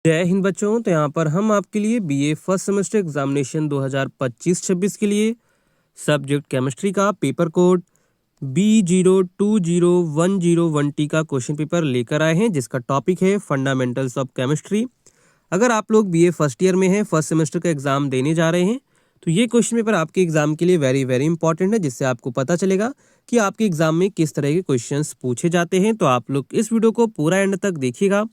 जय हिंद बच्चों। तो यहाँ पर हम आपके लिए बीए फर्स्ट सेमेस्टर एग्जामिनेशन 2025-26 के लिए सब्जेक्ट केमिस्ट्री का पेपर कोड B020101T का क्वेश्चन पेपर लेकर आए हैं, जिसका टॉपिक है फंडामेंटल्स ऑफ केमिस्ट्री। अगर आप लोग बीए फर्स्ट ईयर में हैं, फर्स्ट सेमेस्टर का एग्जाम देने जा रहे हैं, तो ये क्वेश्चन पेपर आपके एग्जाम के लिए वेरी वेरी इंपॉर्टेंट है, जिससे आपको पता चलेगा कि आपके एग्जाम में किस तरह के क्वेश्चंस पूछे जाते हैं। तो आप लोग इस वीडियो को पूरा एंड तक देखिएगा।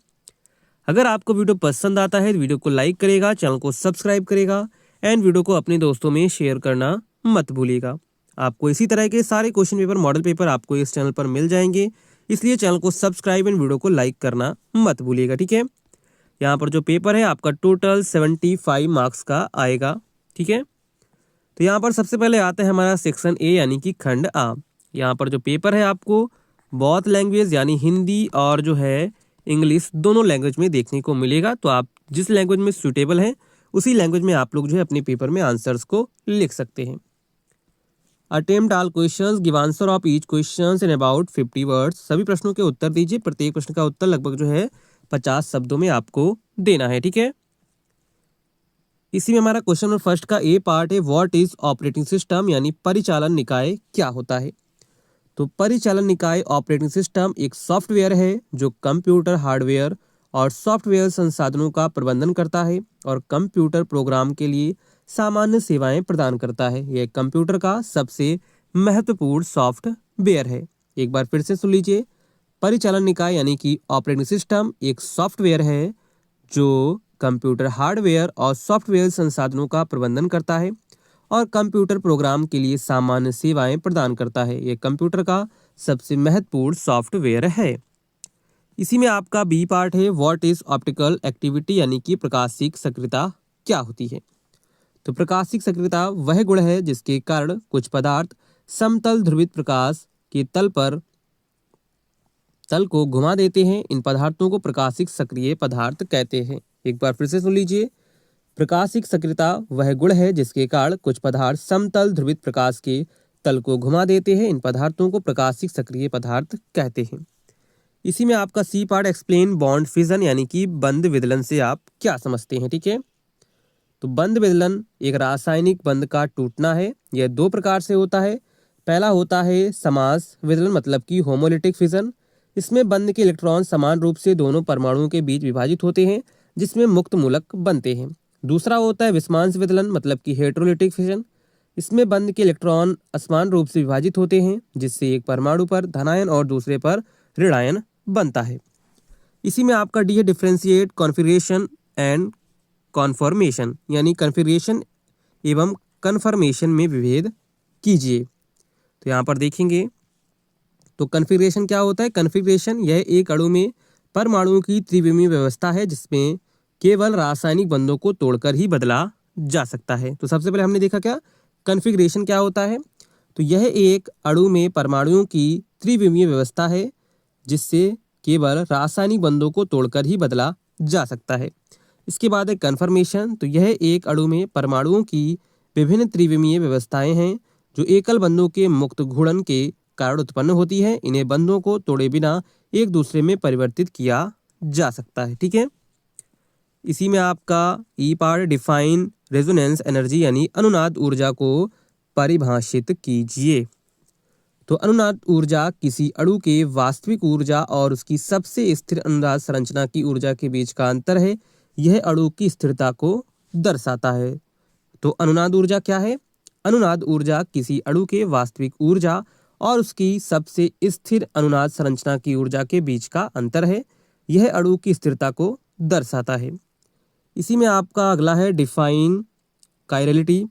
अगर आपको वीडियो पसंद आता है तो वीडियो को लाइक करेगा, चैनल को सब्सक्राइब करेगा एंड वीडियो को अपने दोस्तों में शेयर करना मत भूलिएगा। आपको इसी तरह के सारे क्वेश्चन पेपर, मॉडल पेपर आपको इस चैनल पर मिल जाएंगे, इसलिए चैनल को सब्सक्राइब एंड वीडियो को लाइक करना मत भूलिएगा, ठीक है। यहाँ पर जो पेपर है आपका टोटल 75 मार्क्स का आएगा, ठीक है। तो यहाँ पर सबसे पहले आता है हमारा सेक्शन ए यानी कि खंड आ। यहाँ पर जो पेपर है आपको बोथ लैंग्वेज यानी हिंदी और जो है इंग्लिश दोनों लैंग्वेज में देखने को मिलेगा। तो आप जिस लैंग्वेज में सूटेबल हैं उसी लैंग्वेज में आप लोग जो है अपने पेपर में आंसर्स को लिख सकते हैं। Attempt all questions, give answer of each questions in about 50 words. सभी प्रश्नों के उत्तर दीजिए। प्रत्येक प्रश्न का उत्तर लगभग जो है 50 शब्दों में आपको देना है, ठीक है। इसी में हमारा क्वेश्चन नंबर फर्स्ट का ए पार्ट है, व्हाट इज ऑपरेटिंग सिस्टम यानी परिचालन निकाय क्या होता है। तो परिचालन निकाय ऑपरेटिंग सिस्टम एक सॉफ्टवेयर है जो कंप्यूटर हार्डवेयर और सॉफ्टवेयर संसाधनों का प्रबंधन करता है और कंप्यूटर प्रोग्राम के लिए सामान्य सेवाएं प्रदान करता है। यह कंप्यूटर का सबसे महत्वपूर्ण सॉफ्टवेयर है। एक बार फिर से सुन लीजिए, परिचालन निकाय यानी कि ऑपरेटिंग सिस्टम एक सॉफ्टवेयर है जो कंप्यूटर हार्डवेयर और सॉफ्टवेयर संसाधनों का प्रबंधन करता है और कंप्यूटर प्रोग्राम के लिए सामान्य सेवाएं प्रदान करता है। यह कंप्यूटर का सबसे महत्वपूर्ण सॉफ्टवेयर है। इसी में आपका बी पार्ट है, व्हाट इज ऑप्टिकल एक्टिविटी यानी कि प्रकाशिक सक्रियता क्या होती है। तो प्रकाशिक सक्रियता वह गुण है जिसके कारण कुछ पदार्थ समतल ध्रुवित प्रकाश के तल को घुमा देते हैं। इन पदार्थों को प्रकाशिक सक्रिय पदार्थ कहते हैं। एक बार फिर से सुन लीजिए, प्रकाशिक सक्रियता वह गुण है जिसके कारण कुछ पदार्थ समतल ध्रुवित प्रकाश के तल को घुमा देते हैं। इन पदार्थों को प्रकाशिक सक्रिय पदार्थ कहते हैं। इसी में आपका C part, explain bond fission यानी कि बंध विदलन से आप क्या समझते हैं, ठीक है। तो बंध विदलन एक रासायनिक बंध का टूटना है। यह दो प्रकार से होता है। पहला होता है समास विदलन मतलब कि होमोलिटिक फिजन। इसमें बंध के इलेक्ट्रॉन समान रूप से दोनों परमाणुओं के बीच विभाजित होते हैं जिसमें मुक्त मूलक बनते हैं। दूसरा होता है विषमांश विदलन मतलब कि हेटेरोलिटिक फिजन। इसमें बंध के इलेक्ट्रॉन असमान रूप से विभाजित होते हैं जिससे एक परमाणु पर धनायन और दूसरे पर ऋणायन बनता है। इसी में आपका डी है, डिफरेंशिएट कॉन्फिगरेशन एंड कॉन्फॉर्मेशन यानी कॉन्फिगरेशन एवं कन्फर्मेशन में विभेद कीजिए। तो यहाँ पर देखेंगे तो कॉन्फिगरेशन क्या होता है। कॉन्फिगरेशन यह एक अणु में परमाणुओं की त्रिविमीय व्यवस्था है जिसमें केवल रासायनिक बंधों को तोड़कर ही बदला जा सकता है। तो सबसे पहले हमने देखा क्या कॉन्फ़िगरेशन क्या होता है। तो यह एक अणु में परमाणुओं की त्रिविमीय व्यवस्था है जिससे केवल रासायनिक बंधों को तोड़कर ही बदला जा सकता है। इसके बाद है कन्फर्मेशन। तो यह एक अणु में परमाणुओं की विभिन्न त्रिविमीय व्यवस्थाएं हैं जो एकल बंधों के मुक्त घूर्णन के कारण उत्पन्न होती है। इन्हें बंधों को तोड़े बिना एक दूसरे में परिवर्तित किया जा सकता है, ठीक है। इसी में आपका ई पार्ट, डिफाइन रेजोनेंस एनर्जी यानी अनुनाद ऊर्जा को परिभाषित कीजिए। तो अनुनाद ऊर्जा किसी अणु के वास्तविक ऊर्जा और उसकी सबसे स्थिर अनुनाद संरचना की ऊर्जा के बीच का अंतर है। यह अणु की स्थिरता को दर्शाता है। तो अनुनाद ऊर्जा क्या है। अनुनाद ऊर्जा किसी अणु के वास्तविक ऊर्जा और उसकी सबसे स्थिर अनुनाद संरचना की ऊर्जा के बीच का अंतर है। यह अणु की स्थिरता को दर्शाता है। इसी में आपका अगला है, डिफाइन कायरलिटी।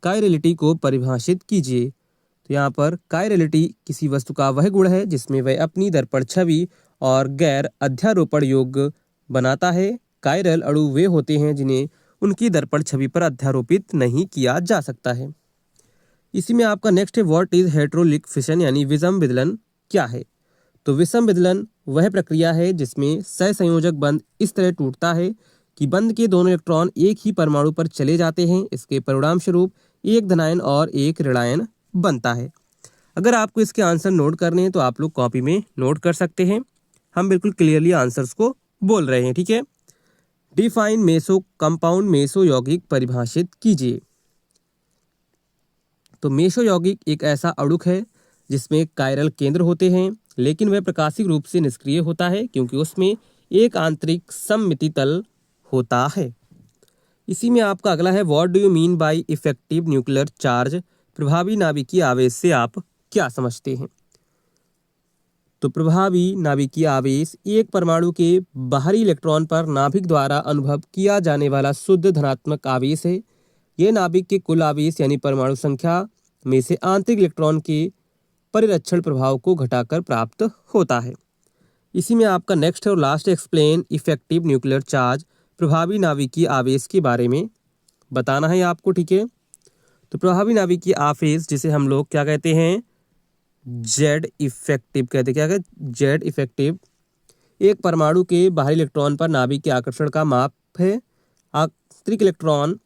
कायरलिटी को परिभाषित कीजिए। तो यहाँ पर कायरलिटी किसी वस्तु का वह गुण है जिसमें वह अपनी दर्पण छवि और गैर अध्यारोपण योग्य बनाता है। कायरल अणु वे होते हैं जिन्हें उनकी दर्पण छवि पर अध्यारोपित नहीं किया जा सकता है। इसी में आपका नेक्स्ट है, व्हाट इज हेटेरोलिक फिशन यानी विषम विदलन क्या है। तो विषम विदलन वह प्रक्रिया है जिसमें सहसंयोजक बंध इस तरह टूटता है कि बंध के दोनों इलेक्ट्रॉन एक ही परमाणु पर चले जाते हैं। इसके परिणाम स्वरूप एक धनायन और एक ऋणायन बनता है। अगर आपको इसके आंसर नोट करने हैं तो आप लोग कॉपी में नोट कर सकते हैं। हम बिल्कुल क्लियरली आंसर्स को बोल रहे हैं, ठीक है। डिफाइन मेसो कंपाउंड मेसो यौगिक परिभाषित कीजिए। तो मेसो यौगिक एक ऐसा अणुक है जिसमें कायरल केंद्र होते हैं, लेकिन वह प्रकाशिक रूप से निष्क्रिय होता है क्योंकि उसमें एक आंतरिक सममिति तल होता है। इसी में आपका अगला है, what do you mean by effective nuclear charge. प्रभावी नाभिकीय आवेश से आप क्या समझते हैं। तो प्रभावी नाभिकीय आवेश एक परमाणु के बाहरी इलेक्ट्रॉन पर नाभिक द्वारा अनुभव किया जाने वाला शुद्ध धनात्मक आवेश है। यह नाभिक के कुल आवेश यानी परमाणु संख्या में से आंतरिक इलेक्ट्रॉन के परिरक्षण प्रभाव को घटाकर प्राप्त होता है। इसी में आपका नेक्स्ट और last, explain effective nuclear charge. प्रभावी नाभिकीय आवेश के बारे में बताना है आपको, ठीक है। तो प्रभावी नाभिकीय आवेश जिसे हम लोग क्या कहते हैं, जेड इफेक्टिव कहते हैं। क्या कहते, जेड इफेक्टिव एक परमाणु के बाहरी इलेक्ट्रॉन पर नाभिक के आकर्षण का माप है। आंतरिक इलेक्ट्रॉन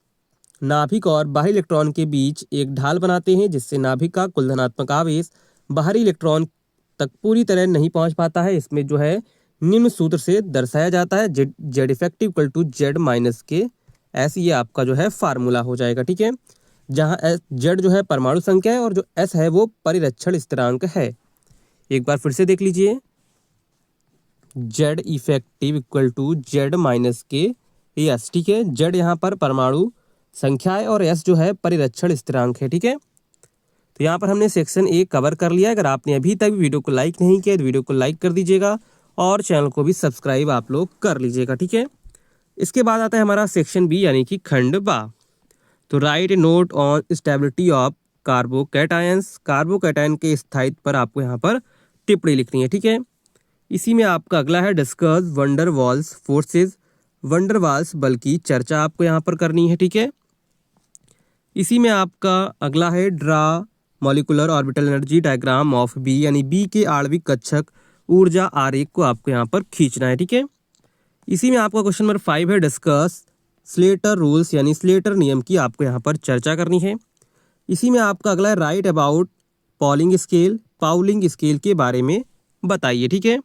नाभिक और बाहरी इलेक्ट्रॉन के बीच एक ढाल बनाते हैं जिससे नाभिक का कुल धनात्मक आवेश बाहरी इलेक्ट्रॉन तक पूरी तरह नहीं पहुंच पाता है। इसमें जो है निम्न सूत्र से दर्शाया जाता है, Z effective equal to Z minus K S. ये आपका जो है फार्मूला हो जाएगा, ठीक है। जहां जेड जो है परमाणु संख्या है और जो एस है वो परिरक्षण स्थिरांक है। एक बार फिर से देख लीजिए, Z effective equal to Z minus K S, ठीक है। जेड यहाँ पर परमाणु संख्या है और एस जो है परिरक्षण स्थिरांक है, ठीक है। तो यहाँ पर हमने सेक्शन 1 कवर कर लिया है। अगर आपने अभी तक वीडियो को लाइक नहीं किया तो वीडियो को लाइक कर दीजिएगा और चैनल को भी सब्सक्राइब आप लोग कर लीजिएगा, ठीक है। इसके बाद आता है हमारा सेक्शन बी यानी कि खंड बा। तो right A note on stability of carbocations. Carbocation के स्थायित्व पर आपको यहाँ पर टिप्पणी लिखनी है, ठीक है। इसी में आपका अगला है, discuss van der Waals forces. Van der Waals बल की चर्चा आपको यहाँ पर करनी है, ठीक है। इसी में आपका अगला है, draw molecular orbital energy diagram of B, यानी बी के आणविक कक्षक ऊर्जा आरेख को आपको यहाँ पर खींचना है, ठीक है। इसी में आपका क्वेश्चन नंबर 5 है, डिस्कस स्लेटर रूल्स, यानी स्लेटर नियम की आपको यहाँ पर चर्चा करनी है। इसी में आपका अगला है, right about polling scale. Pauling scale के बारे में बताइए, ठीक है।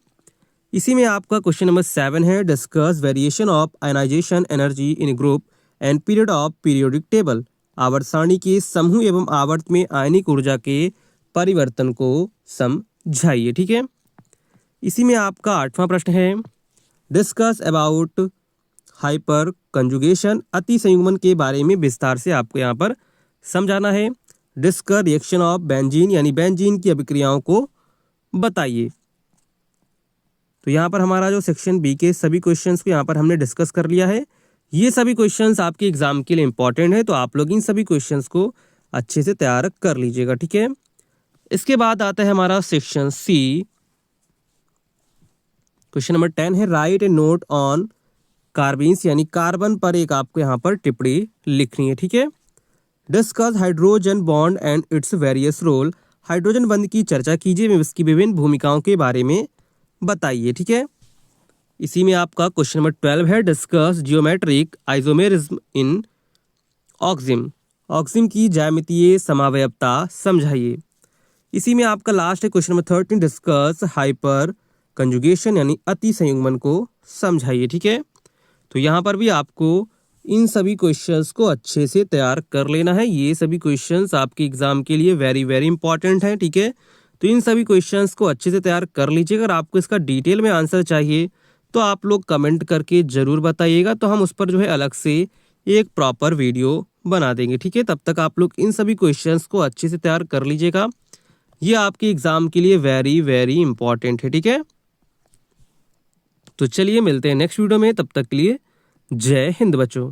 इसी में आपका क्वेश्चन नंबर 7 है, discuss variation of ionisation energy in group and period of periodic table. आवर्त सारणी के समूह एवं आवर्त में आयनिक ऊर्जा के परिवर्तन को समझाइए, ठीक है। इसी में आपका 8वां प्रश्न है, डिस्कस अबाउट हाइपर कंजुगेशन। अति संयुग्मन के बारे में विस्तार से आपको यहाँ पर समझाना है। डिस्कस रिएक्शन ऑफ बेंजीन, यानी बेंजीन की अभिक्रियाओं को बताइए। तो यहाँ पर हमारा जो सेक्शन बी के सभी क्वेश्चंस को यहाँ पर हमने डिस्कस कर लिया है। ये सभी क्वेश्चंस आपके एग्जाम के लिए इंपॉर्टेंट है, तो आप लोग इन सभी क्वेश्चंस को अच्छे से तैयार कर लीजिएगा, ठीक है। इसके बाद आता है हमारा सेक्शन सी। क्वेश्चन नंबर 10 है, राइट ए नोट ऑन कार्बीन्स, यानी कार्बन पर एक आपको यहाँ पर टिप्पणी लिखनी है, ठीक है। Discuss hydrogen bond and its various role. Hydrogen बंध की चर्चा कीजिए एवं इसकी विभिन्न भूमिकाओं के बारे में बताइए, ठीक है। इसी में आपका क्वेश्चन नंबर 12 है, डिस्कस जियोमेट्रिक आइसोमेरिज्म इन ऑक्सिम। ऑक्सिम की ज्यामितीय समावयवता समझाइए। इसी में आपका लास्ट है question number 13, discuss hyper conjugation, यानी अति संयुग्मन को समझाइए, ठीक है। तो यहाँ पर भी आपको इन सभी क्वेश्चंस को अच्छे से तैयार कर लेना है। ये सभी क्वेश्चंस आपके एग्जाम के लिए वेरी वेरी इंपॉर्टेंट हैं, ठीक है। तो इन सभी क्वेश्चंस को अच्छे से तैयार कर लीजिए। अगर आपको इसका डिटेल में आंसर चाहिए तो आप लोग कमेंट करके ज़रूर बताइएगा, तो हम उस पर जो है अलग से एक प्रॉपर वीडियो बना देंगे, ठीक है। तब तक आप लोग इन सभी क्वेश्चंस को अच्छे से तैयार कर लीजिएगा। ये आपके एग्जाम के लिए वेरी वेरी इंपॉर्टेंट है, ठीक है। तो चलिए मिलते हैं नेक्स्ट वीडियो में, तब तक के लिए जय हिंद बच्चों।